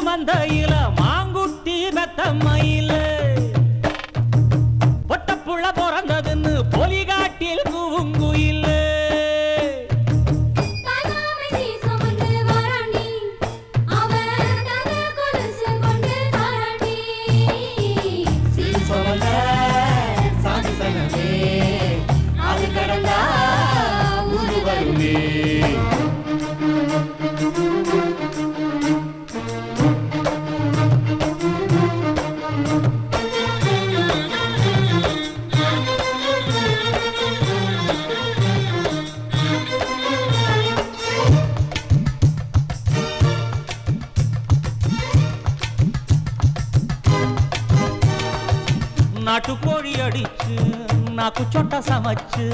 மந்தையில மாங்குட்டி பெத்தம்மையில பொட்டப்புள்ள பிறந்ததுன்னு பொலிகாட்டில் கூவுங்குயில நாட்டுக்கோழி அடிச்சு நாக்கு சொட்ட சமைச்சு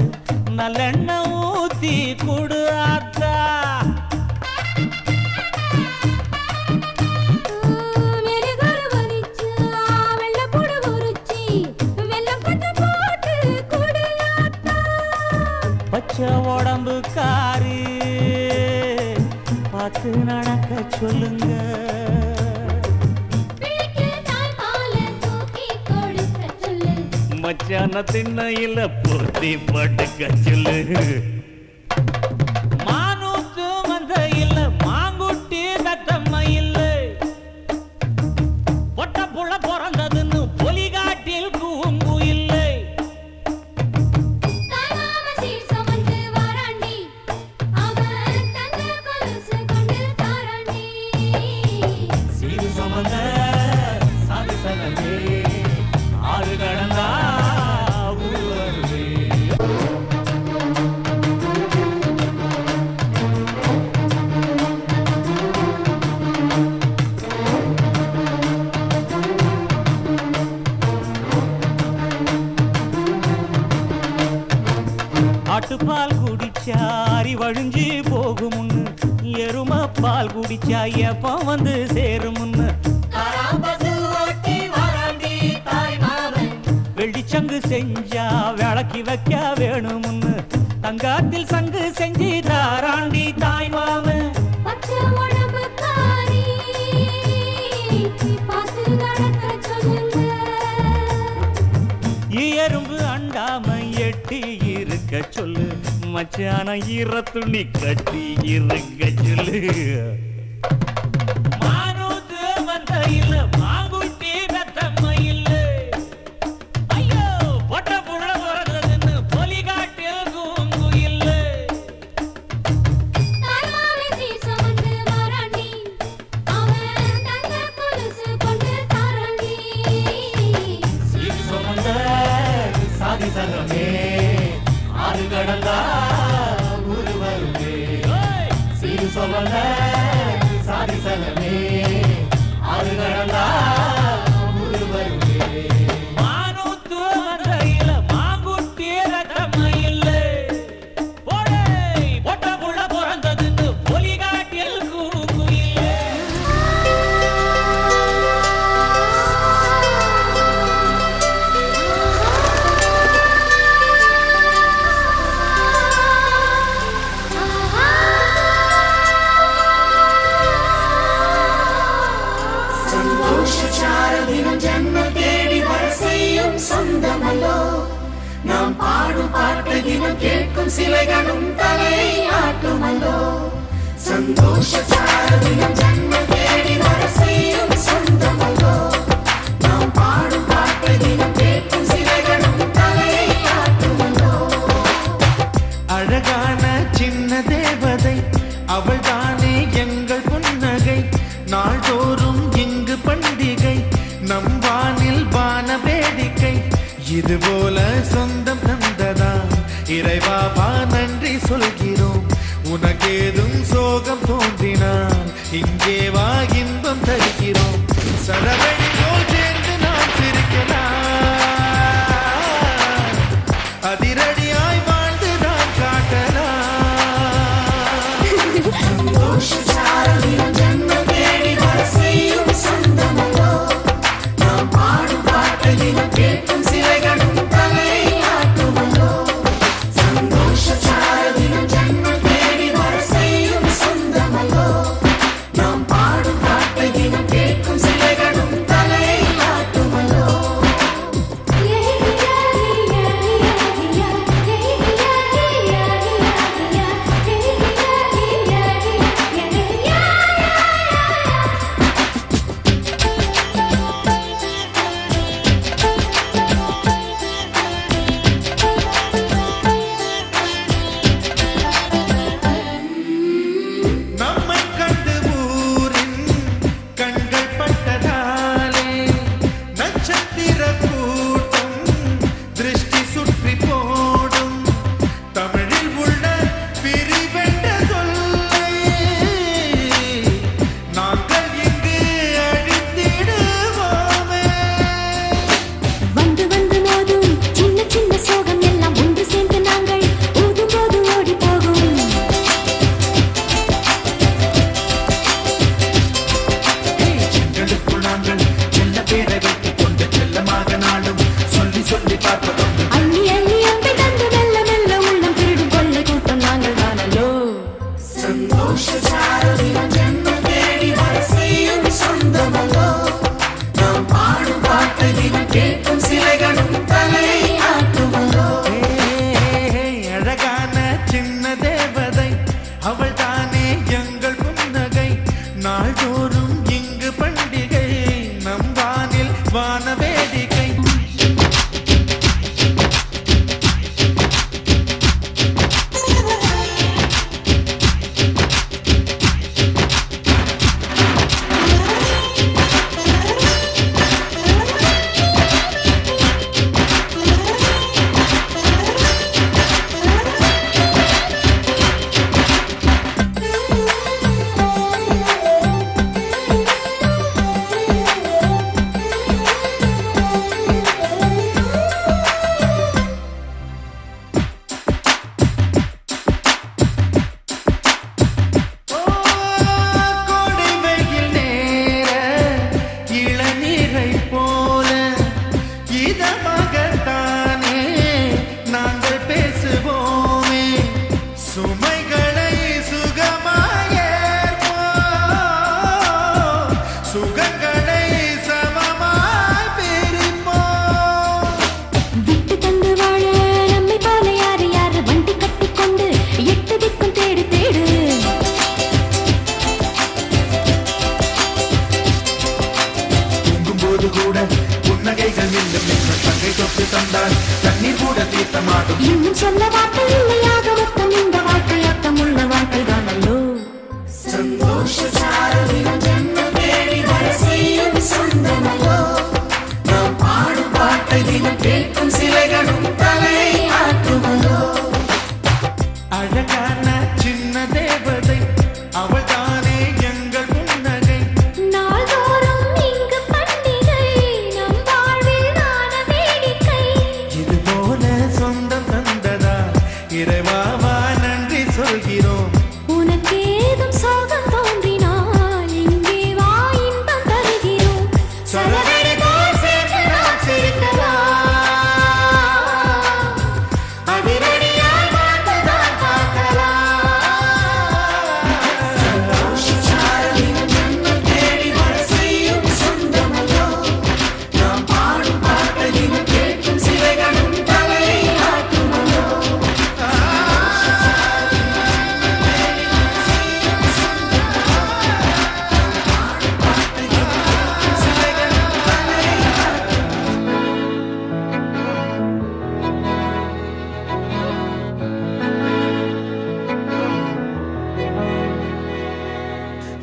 நல்லெண்ணெய் ஊத்தி குடு ஆத்தா பச்சை உடம்பு காரி பார்த்து நடக்க சொல்லுங்க மச்சான திண்ணையில போத்தி படுக்க சொல்லு மானூத்து மந்தையில மாங்குட்டி பெத்தம்மையில பொட்ட புள்ள பிறந்ததுன்னு பொலிகாட்டில் கூங்குயில்லை சீரு சுமந்த சாதி சனமே ஆறு கடந்தா ஆட்டுப்பால் குடிச்சா அரி வழிஞ்சி போகுமுன்னு எரும பால் குடிச்சா எப்ப வந்து சேருமுன்னு வெள்ளிச்சங்கு செஞ்சா விளக்கி வைக்க வேணுமுன்னு தங்காத்தில் சங்கு செஞ்சு தாராண்டி தாய் மாமன் எறும்பு அண்டாம எட்டி இருக்க சொல்லு மச்சான ஈர துணி கட்டி இருக்க சொல்லு மானூத்து மந்தையில மாங்குட்டி பெத்தம்மையில ஐயோ பொட்ட புள்ள பிறந்ததுன்னு பொலிகாட்டில் கூங்குயில்ல சீர் சுமந்த சாதி சனமே ஆறு கடந்தா ஊரு வருமே சீரு சுமந்த சாதி சனமே ஆறு கடந்தா ஊரு வருமே மானூத்து மந்தையில மாங்குட்டி பெத்தம்மையில பொட்ட புள்ள பிறந்ததுன்னு பொலிகாட்டில் கூங்குயில்ல சொந்தமல்லோ நாம் பாடும் பாட்டு தினம் கேட்கும் சிலைகளும் தலை ஆட்டுமல்லோ சந்தோஷ சாரதினம் ஜன்மம் தேடி வர செய்யும் சொந்தமல்லோ நாம் பாடும் பாட்டு தினம் கேட்கும் சிலைகளும் தலை ஆட்டுமல்லோ அழகான சின்ன தேவதை அவள் தானே எங்கள் புன்னகை நாள்தோறும் இங்கு பண்டிகை நம் வானில் வான வேடிக்கை இதுபோல சொந்தம் தந்ததா இறைவாவா நன்றி சொல்கிறோம் உனக்கேதும் சோகம் தோன்றினால் இங்கே வா இன்பம் தருகிறோம் சரவணி போல் சேர்ந்து நாம் சிரிக்கலாம் அதிரடியாய் வாழ்ந்து நாம் காட்டலாம் சந்தோஷ சாரதினம் ஜன்மம் தேடி வர செய்யும் போது கூட புன்னகைகள் மின்னும் மின்னும் தங்கை தொட்டு தந்தால் தண்ணீர் கூட தீர்த்தமாடும். இன்னும் சொல்ல வார்த்தை இல்லையாக மொத்தம் இந்த வாழ்க்கை அர்த்தமுள்ள வாழ்க்கை தானல்லோ. சந்தோஷ சாரதினம் ஜன்மம் தேடி வர செய்யும் சொந்தமல்லோ. நாம் பாடும் பாட்டை தினம் கேட்கும் சிலைகளும் தலை ஆட்டுமல்லோ. அழகான சின்ன தேவதை அவள் தானே எங்கள் புன்னகை. நாள்தோறும் இங்கு பண்டிகை நம் வாழ்வில் தான வேடிக்கை. இது போல சொந்தம் தந்ததா இறைவாவா நன்றி சொல்கிறோம். உனக்கு ஏதும் சோகம் தோன்றினால் இங்கே வா இன்பம் தருகிறோம். சரவெடி போல் சேர்ந்து நாம் சிரிக்கலாம். அதிரடியாய் வாழ்ந்துதான் பார்க்கலாம். சந்தோஷ சாரதினம் ஜன்மம் தேடி வர செய்யும் சொந்தமல்லோ. நாம் பாடும் பாட்டை தினம் கேட்கும் சிலைகளும் தலை ஆட்டுமல்லோ.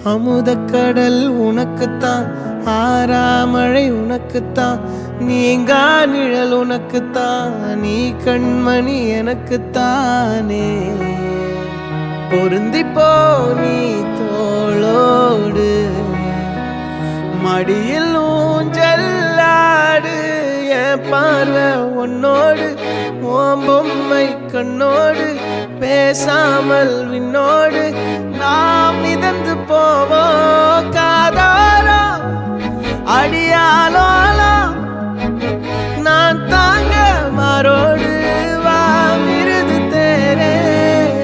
அமுதக்கடல் உனக்குத்தான், ஆறாமழை உனக்குத்தான், நீங்கா நிழல் உனக்குத்தான், நீ கண்மணி எனக்குத்தானே. பொருந்திப்போ நீ தோளோடு, மடியில் ஊஞ்சல்லாடு, என் பார்வை உன்னோடு, ஓம் பொம்மை கண்ணோடு, பேசாமல் விண்ணோடு நாம் மிதந்து போவோம் காதாரோ அடியாலோலோ. நான் தாங்க மாறோடு வா மிருது தேரே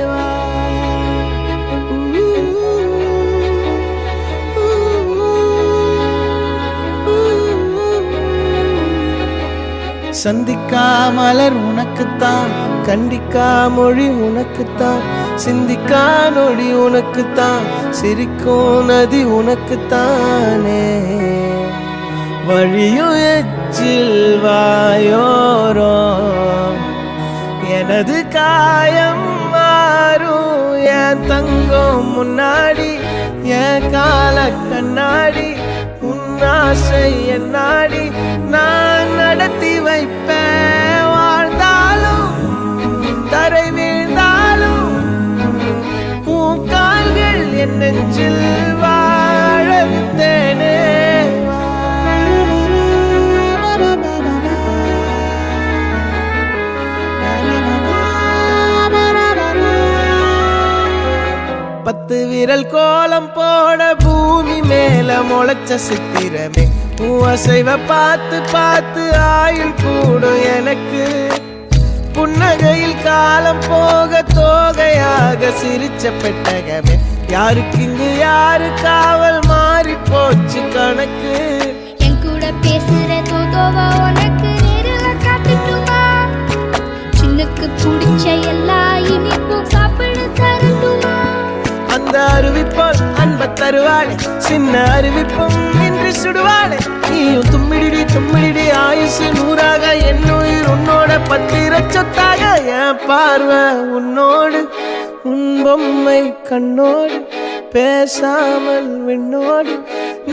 வா. சந்திக்கா மலர் உனக்குத்தான், கண்டிக்கா மொழி உனக்குத்தான், சிந்திக்கா நொடி உனக்குத்தான், சிரிக்கும் நதி உனக்குத்தானே. வழியும் எச்சில் வாயோரோ எனது காயம் மாறும், என் தங்கம் முன்னாடி என் கால கண்ணாடி, உன்னாசை என்னாடி நான் நடத்தி வைப்பேன். வாழ்ந்தாலும் தரை வீழ்ந்தாலும் உன் கால்கள் என் நெஞ்சில் வாழ விட்டேனே. பத்து விரல் கோலம் போட பூமி மேல முளைச்ச சித்திரமே, உன் அசைவ பார்த்து பார்த்து ஆயுள் கூடும் எனக்கு. புன்னகையில் காலம் போக தோகையாக சிரிச்ச பெட்டகமே, யாருக்கு இங்கு யாரு காவல் மாறி போச்சு கணக்கு. என் கூட பேசுற தோதோவா உனக்கு நேரில் காட்டுட்டுமா, சின்னுக்கு பிடிச்ச எல்லா இனிப்பும் சாப்பிட தரட்டுமா. அந்த அருவிப்போல் அன்ப தருவாளே, சின்ன அருவிப்பும் இன்று சுடுவாளே. நீயும் தும்மிடிடி தும்மிடிடி ஆயுசு நூறாக, என் உயிர் உன்னோட பத்திர சொத்தாக. என் பார்வை உன்னோடு, உன் பொம்மை கண்ணோடு, பேசாமல் விண்ணோடு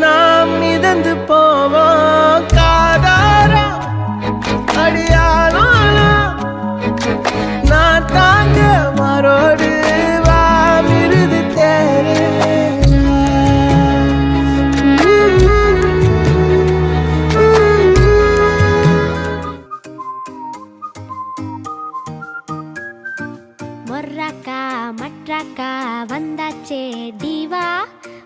நாம் மிதந்து போவோம் காதாரோ அடியாலோ. நான் தாங்க மாறோடு வா மிருது தேரே. மொர்ராக்கா மட்ராக்கா வந்தாச்சே டிவா,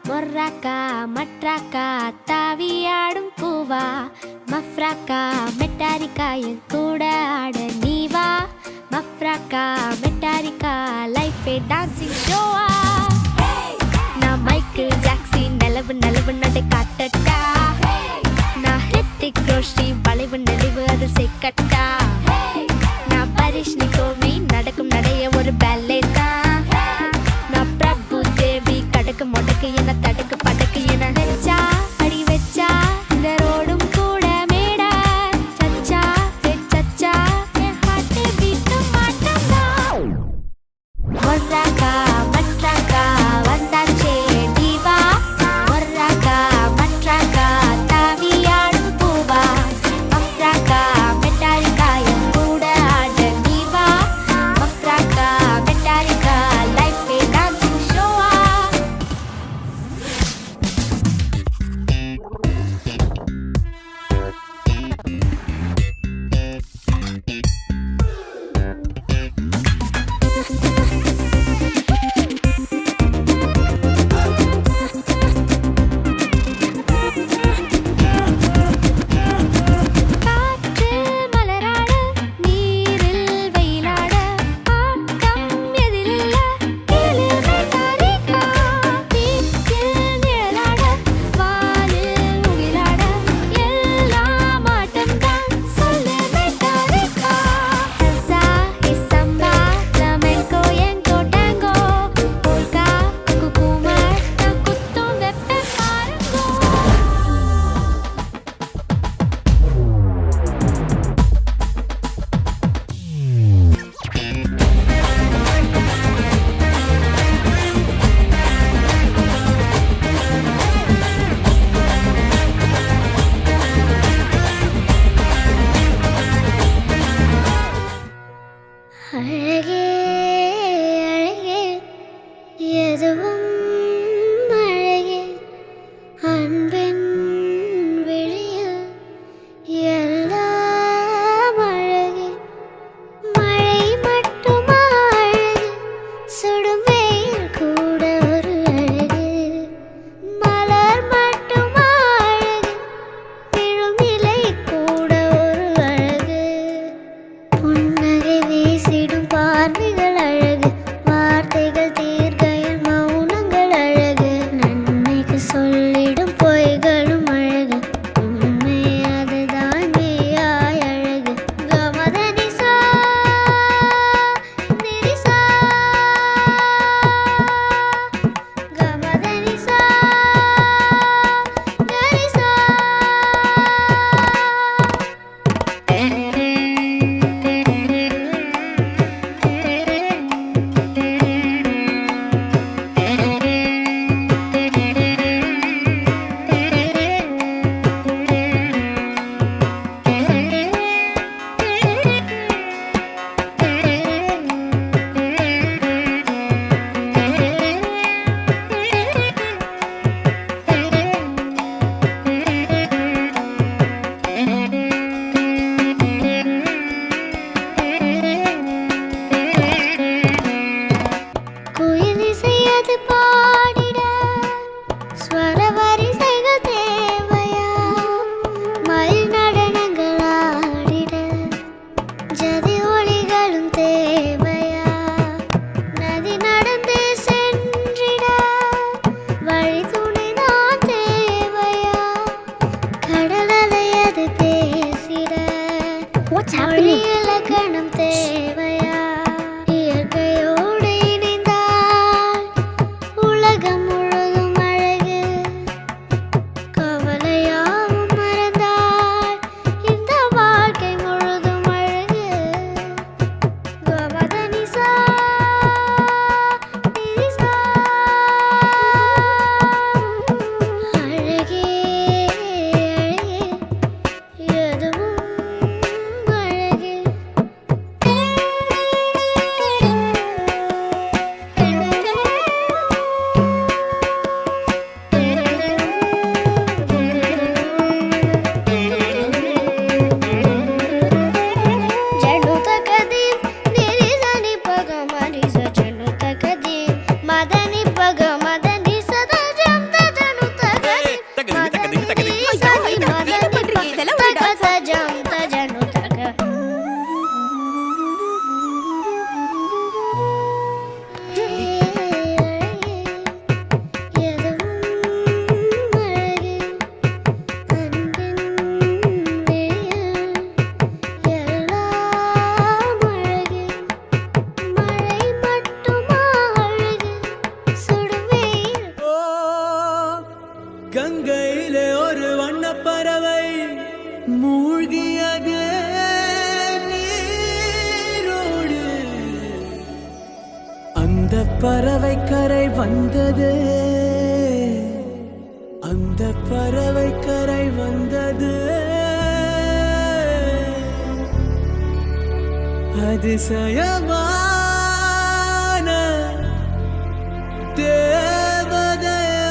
மொர்ராக்கா மட்ராக்கா தாவியாடும் பூவா, மஃப்ராக்கா மெட்டாரிக்கா என் கூட ஆட நீவா, மஃப்ராக்கா மெட்டாரிக்கா லைஃபே டான்சிங் ஷோவா. நான் மைக்கேல் ஜாக்சன் நிலவு நிலவு நடை காட்டட்டா, நான் ஹிருத்திக் ரோஷி வளைவு நெளிவு அது செக்கட்டா, நான் பரிஷ்னி கோவி நடக்கும் நடைய ஒரு பேலே தான், நான் பிரபு தேவி கடக்கு முடக்கு என தடுக்கு படக்கு என வச்சா அடி வச்சா இந்த ரோடும் கூட பறவை மூழ்கியது நீரோடு. அந்த பறவை கரை வந்தது, அந்த பறவை கரை வந்தது. அதிசயமான தேவதையா.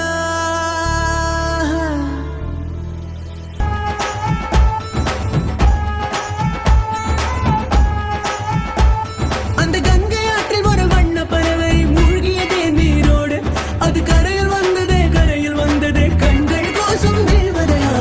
அந்த கங்கை ஆற்றில் ஒரு வண்ண பறவை மூழ்கியதே நீரோடு. அது கரையில் வந்ததே, கரையில் வந்ததே கண்கள் கோசும் தேவதையா.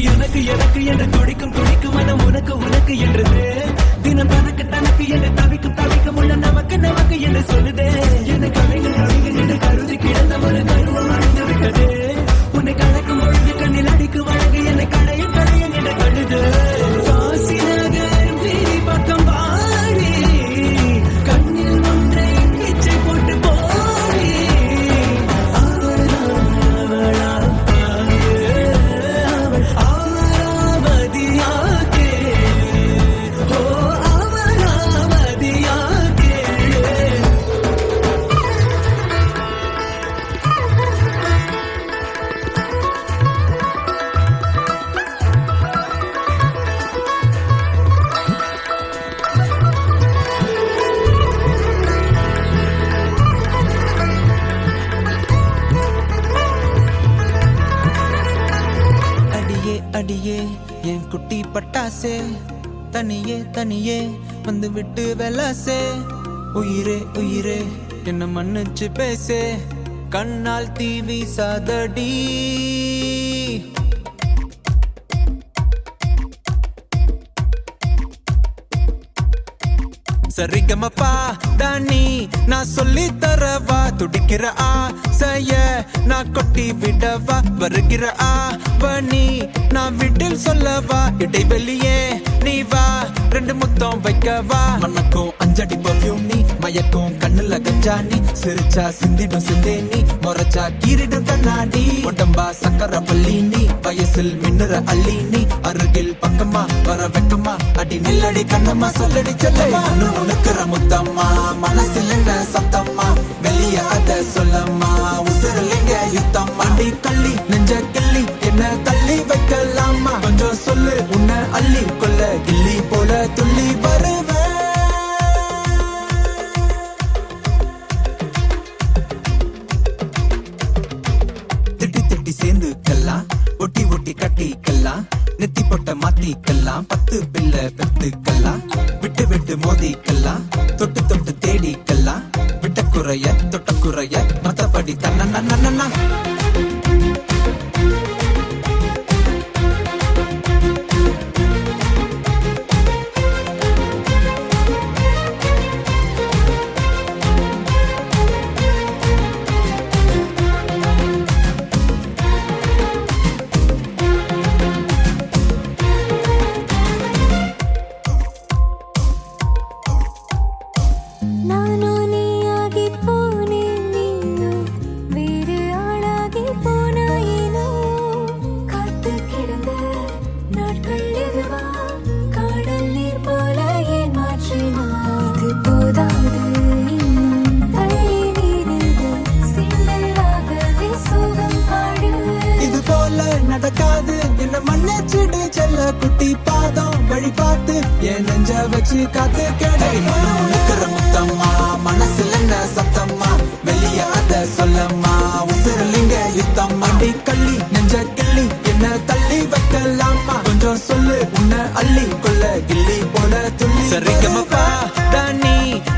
எனக்கு எனக்கு என்று துடிக்கும் துடிக்கும் மனம் உனக்கு உனக்கு என்றது. தினம் தனக்கு தனக்கு என்று தவிக்கும் தவிக்கும் உள்ள நமக்கு நமக்கு என்று சொல்லுதே. என்னை கலைகள் கலைகள் என்று கருதி கிடந்த ஒரு கருவம் அழிந்து விட்டது. உன்னை கலக்கும் பொழுது கண்ணில் அடிக்கும் அழகு என்னை கடையும் கடையும் என்று கழுது. காசிநகர் வீதி பக்கம் வாடி, கண்ணில் ஒன்றை இச்சை போட்டு போடி. அவளா அடியே என் குட்டி பட்டாசே, தனியே தனியே வந்து விட்டு வெலாசே. உயிரே உயிரே என்ன மன்னிச்சு பேசே, கண்ணால் தீவி சாதடி. சரிகமப்பா தானி நான் சொல்லி தரவா. துடிக்கிற ஆசைய நான் கொட்டி விடவா. வருகிற ஆவணி நான் வீட்டில் சொல்லவா. இடைவெளியே நீ வா, ரெண்டு முத்தம் வைக்கவா. மனக்கும் அஞ்சடி பர்ஃபியூம் நீ, மயக்கும் கண்ணுல கஞ்சா நீ. சிரிச்சா சிந்திடும் சிந்தே நீ, முறைச்சா கீரிடும் கண்ணாடி. உடம்பா சக்கர பள்ளி நீ, வயசில் மின்னுற அள்ளி நீ. அருகில் பக்கமா வர வெக்கமா, அடி நில்லடி கண்ணம்மா சொல்லடி செல்லம்மா. உனக்குற முத்தம்மா மனசில் என்ன சத்தம்மா, வெளிய அத சொல்லம்மா. உசுரலிங்க யுத்தம்மா, அடி கள்ளி நெஞ்ச கிள்ளி என்ன தள்ளி வைக்கலாமா. கொஞ்சம் சொல்லு உன்னை அள்ளி கொள்ள, கிள்ளி போல துள்ளி வருவேன். திட்டி திட்டி சேர்ந்துக்கலாம், ஒட்டி ஒட்டி கட்டிக்கலாம். நெத்தி பொட்ட மாத்திக்கலாம், 10 பிள்ளை பெத்துக்கலாம். விட்டு விட்டு மோதிக்கலாம், தொட்டு தொட்டு தேடிக்கலாம். விட்ட குறைய தொட்ட குறைய மத்தபடி தன்னா. ನಾನು ನೀಯಾಗಿ ಪೋನೆ ನೀನು ಬೇರೆ ಆಳಾಗಿ மன்னிச்சிடு செல்ல குட்டி பாதம் வழி பார்த்து என் நெஞ்ச வச்சு காத்து கேடை நிக்கிற முத்தம்மா மனசுல என்ன சத்தம்மா வெளிய அத சொல்லம்மா உசுரலிங்க யுத்தம் அடி கள்ளி நெஞ்ச கிள்ளி என்ன தள்ளி வைக்கலாமா கொஞ்சம் சொல்லு உன்னை அள்ளி கொள்ள கிள்ளி போல துள்ளி சரிகமப்பா தானி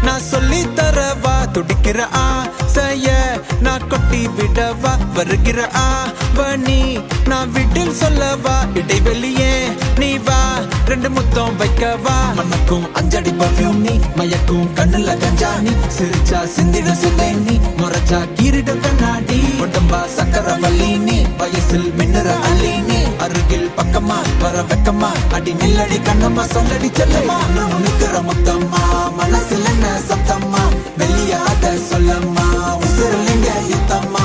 நான் சொல்லி தரவா துடிக்கிற ஆசைய நான் கொட்டி விடவா வருகிற ஆவணி நான் வீட்டில் சொல்லவா இடைவெளியே நீ வா ரெண்டு முத்தம் வைக்கவா மனக்கும் அஞ்சடி பர்ஃபியூம் நீ மயக்கும் கண்ணுல கஞ்சா நீ சிரிச்சா சிந்திட சிந்தை நீ முறைச்சா கீரிட கண்ணாடி உடம்பா சக்கர வள்ளி நீ வயசில் மின்னுற அள்ளி நீ அருகில் பக்கமா வர வெக்கமா அடி நில்லடி கண்ணம்மா சொல்லடி செல்லம்மா நிக்கிற முத்தம்மா மனசுல என்ன சத்தம்மா வெளிய அத சொல்லம்மா உசுரலிங்க யுத்தம்மா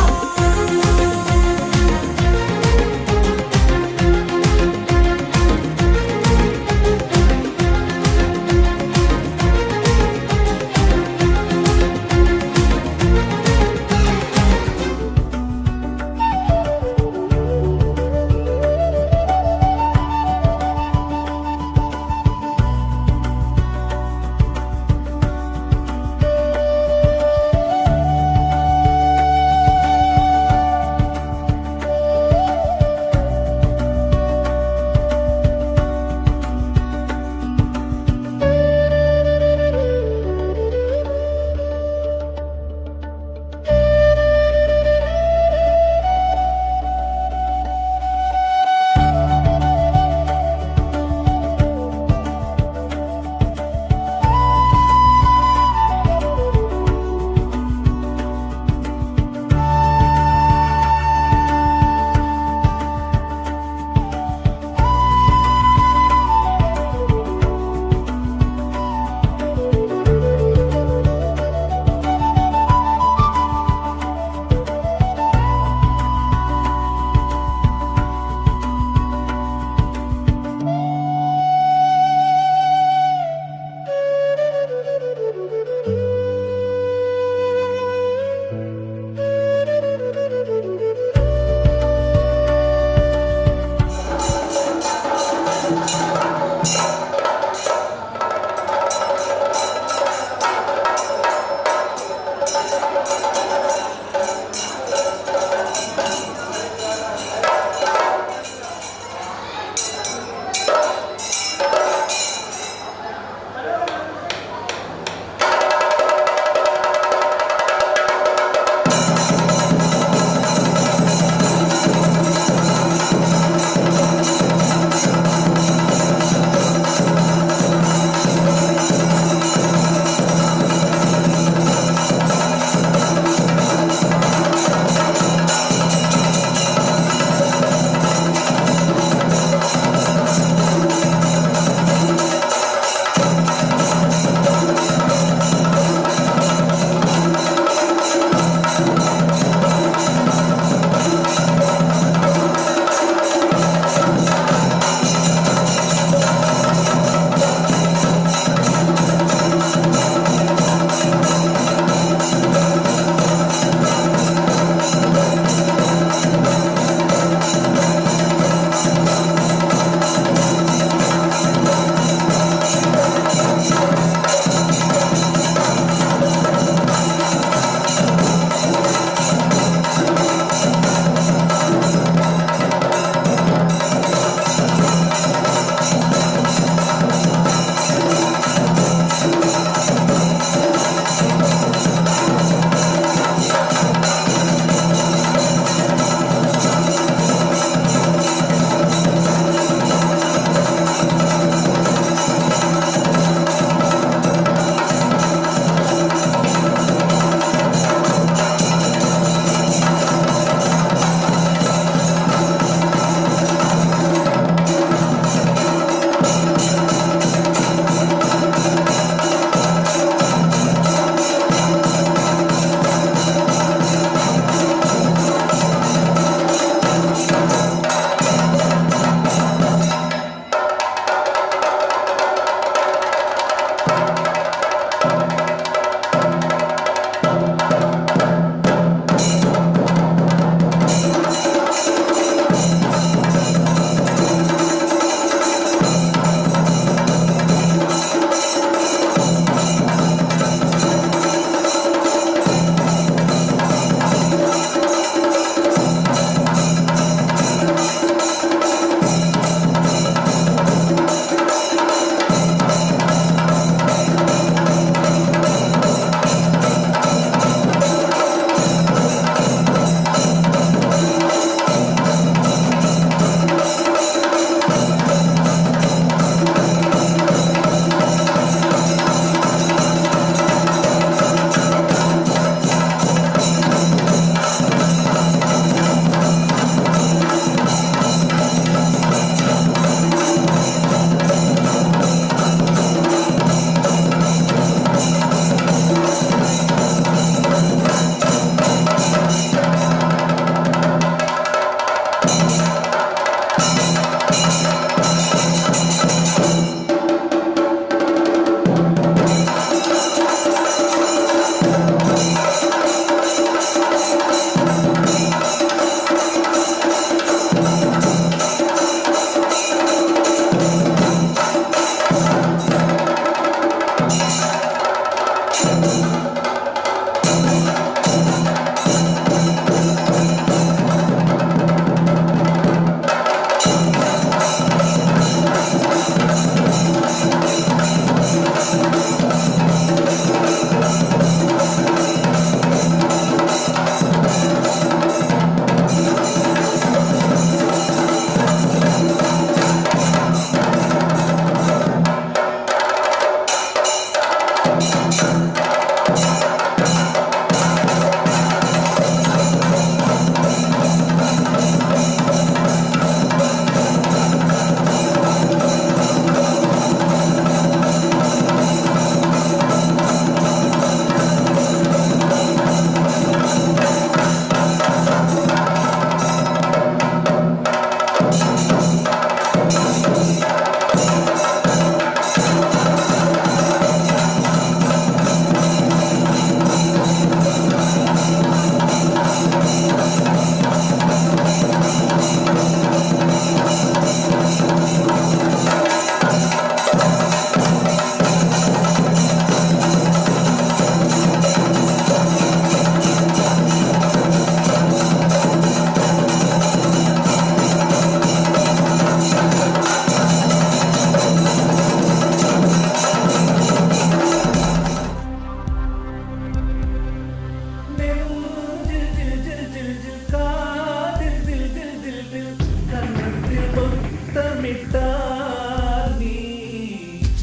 முத்தமிட்டால் நீ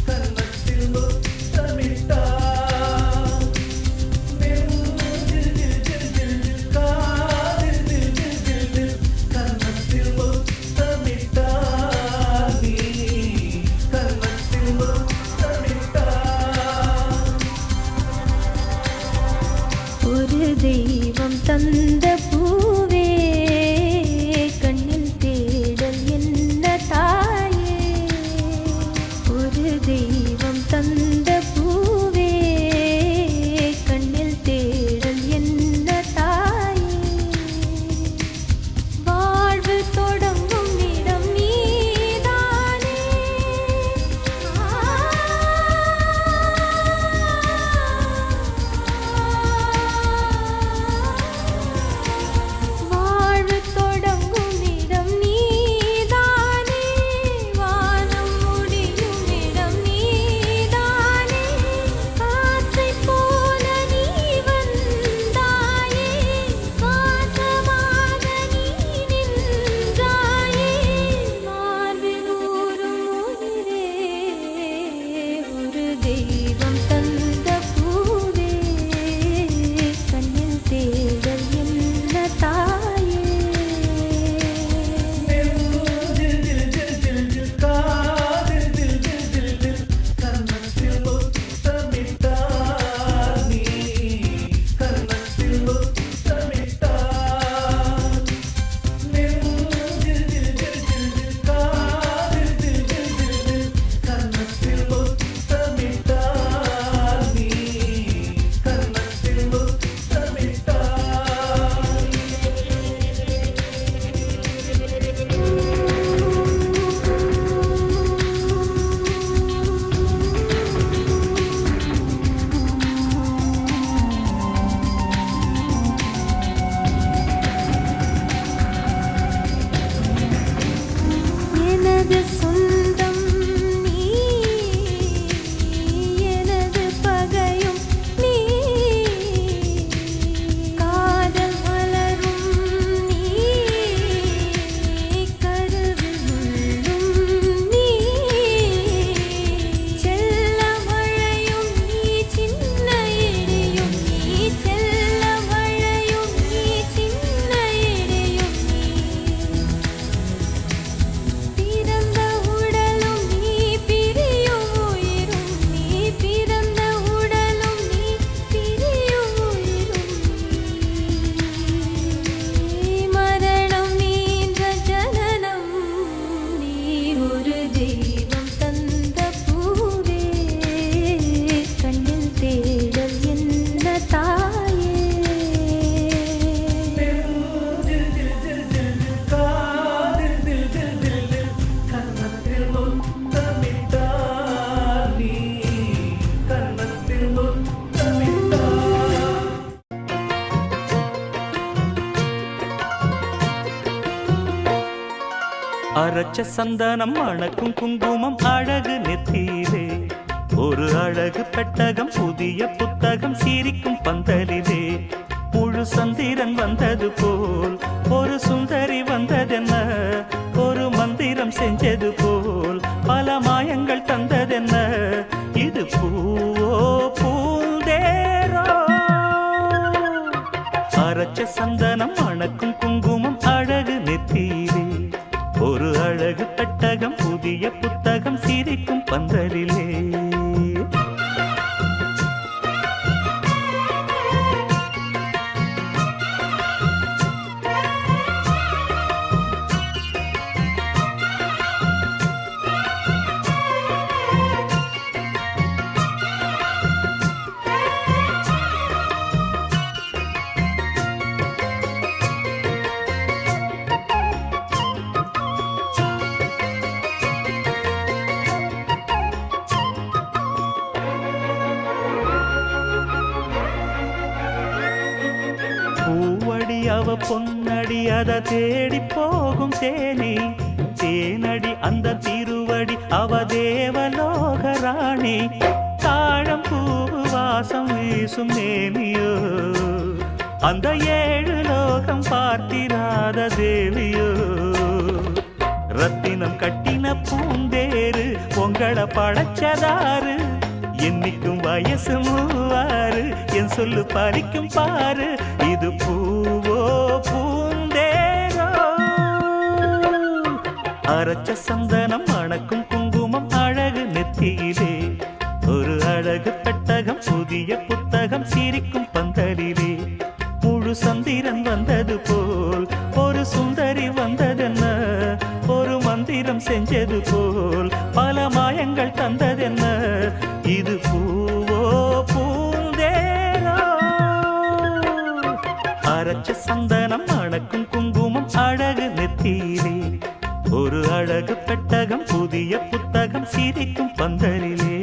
கன்னத்தில் முத்தமிட்டால் நெஞ்சில் ஜில் ஜில் ஜில் ஜில் காதில் ஜில் ஜில் ஜில் ஜில் கன்னத்தில் முத்தமிட்டால் நீ கன்னத்தில் முத்தமிட்டால் ஒரு தெய்வம் தந்த பூவே கண்ணில் தேடல் என்ன தாயே ஒரு தெய்வம் தந்த பூவே கண்ணில் தேடல் என்ன தாயே வாழ்வு தொடங்கும் இடம் நீதானே வாழ்வு தொடங்கும் இடம் நீதானே வானம் முடியும் இடம் நீதானே காற்றைப் போல நீ வந்தாயே சுவாசமாக நீ நின்றாயே மார்பில் ஊறும் உயிரே ஒரு தெய்வம் தந்த பூவே கண்ணில் தேடல் என்ன தாயே நெஞ்சில் ஜில் ஜில் ஜில் ஜில் காதில் ஜில் ஜில் ஜில் ஜில் கன்னத்தில் முத்தமிட்டால் நீ கன்னத்தில் முத்தமிட்டால் நெஞ்சில் ஜில் ஜில் ஜில் ஜில் காதில் ஜில் ஜில் ஜில் ஜில் கன்னத்தில் முத்தமிட்டால் நீ கன்னத்தில் முத்தமிட்டால் எனது சொந்தம் நீ எனது பகையும் நீ காதல் மலரும் நீ கருவில் முள்ளும் நீ செல்ல மழையும் நீ சின்ன இடியும் நீ செல்ல மழையும் நீ சின்ன இடியும் நீ பிறந்த உடலும் நீ பிரியும் உயிரும் நீ பிறந்த உடலும் நீ பிரியும் உயிரும் நீ மரணம் நீன்ற ஜனனம் நீ ஒரு தெய்வம் தந்த பூவே கண்ணில் தேடல் என்ன தாயே நெஞ்சில் ஜில் ஜில் ஜில் ஜில் காதில் ஜில் ஜில் ஜில் ஜில் கன்னத்தில் முத்தமிட்டால் நீ கன்னத்தில் முத்தமிட்டால் அரைச்ச சந்தனம் அணக்கும் குங்குமம் அழகு நெத்தியிலே ஒரு அழகு பெட்டகம் புதிய புத்தகம் சிரிக்கும் பந்தலிலே முழு சந்திரன் வந்தது போல் ஒரு சுந்தரி வந்ததென்ன ஒரு மந்திரம் செஞ்சது போல் பல மாயங்கள் தந்ததென்ன இது பூவோ பூந்தேரோ அரைச்ச சந்தனம் அணக்கும் குங்குமம் அழகு நெத்தியிலே ஒரு அழகு பெட்டகம் புதிய புத்தகம் சிரிக்கும் பந்தலிலே பூவடி அவ பொன்னடி அத தேடி போகும் தேனி தேனடி அந்த திருவடி அவ தேவலோக ராணி தாழம் பூவு வாசம் வீசும் நேமியோ அந்த ஏழு லோகம் பார்த்திராத தேவியோ ரத்தினம் கட்டின பூந்தேரு உங்களை படைச்சதாரு என்னைக்கும் வயசு மூவாரு என் சொல்லு பறிக்கும் பாரு இது பூவோ பூந்தேரோ அரைச்ச சந்தனம் அணக்கும் குங்குமம் அழகு நெத்தியிலே ஒரு அழகு பெட்டகம் புதிய புத்தகம் சிரிக்கும் பந்தலிலே முழு சந்திரன் வந்தது போல் ஒரு சுந்தரி வந்ததென்ன ஒரு மந்திரம் செஞ்சது போல் பல மாயங்கள் தந்ததென்ன இது பூவோ பூந்தேரோ அரைச்ச சந்தனம் அணக்கும் குங்குமம் அழகு நெத்தியிலே ஒரு அழகு பெட்டகம் புதிய புத்தகம் சிரிக்கும் பந்தலிலே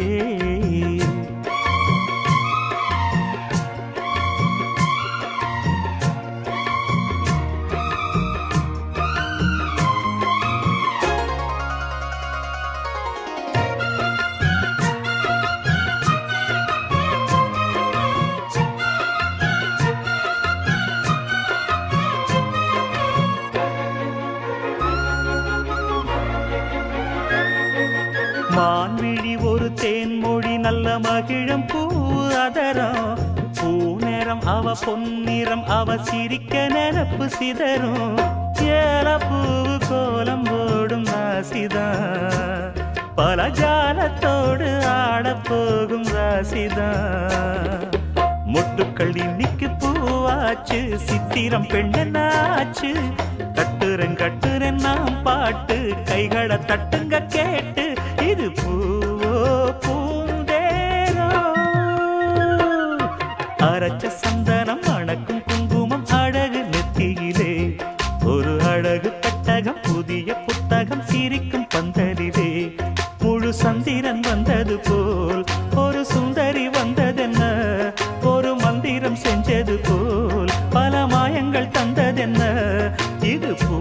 மான்விழி ஒரு தேன்மொழி நல்ல மகிழம் பூ அதரம் பூநேரம் அவ பொன்னிறம் அவ சிரிக்க நினப்பு சிதறும் ஏல பூவு கோலம் போடும் ராசிதான் பல ஜாலத்தோடு ஆடப்போகும் ராசிதான் மொட்டுக்கள் இன்னைக்கு பூவாச்சு சித்திரம் பெண்ணாச்சு கட்டுறேன் நாம் பாட்டு கைகளை தட்டுங்க கேட்டு இது பூவோ பூந்தேரோ அரைச்ச சந்தனம் அணக்கும் குங்குமம் அழகு நெத்தியிலே ஒரு அழகு பெட்டகம் புதிய புத்தகம் சிரிக்கும் பந்தலிலே முழு சந்திரன் வந்தது போல் ஒரு சுந்தரி வந்ததென்ன ஒரு மந்திரம் செஞ்சது போல் பல மாயங்கள் தந்ததென்ன இது பூ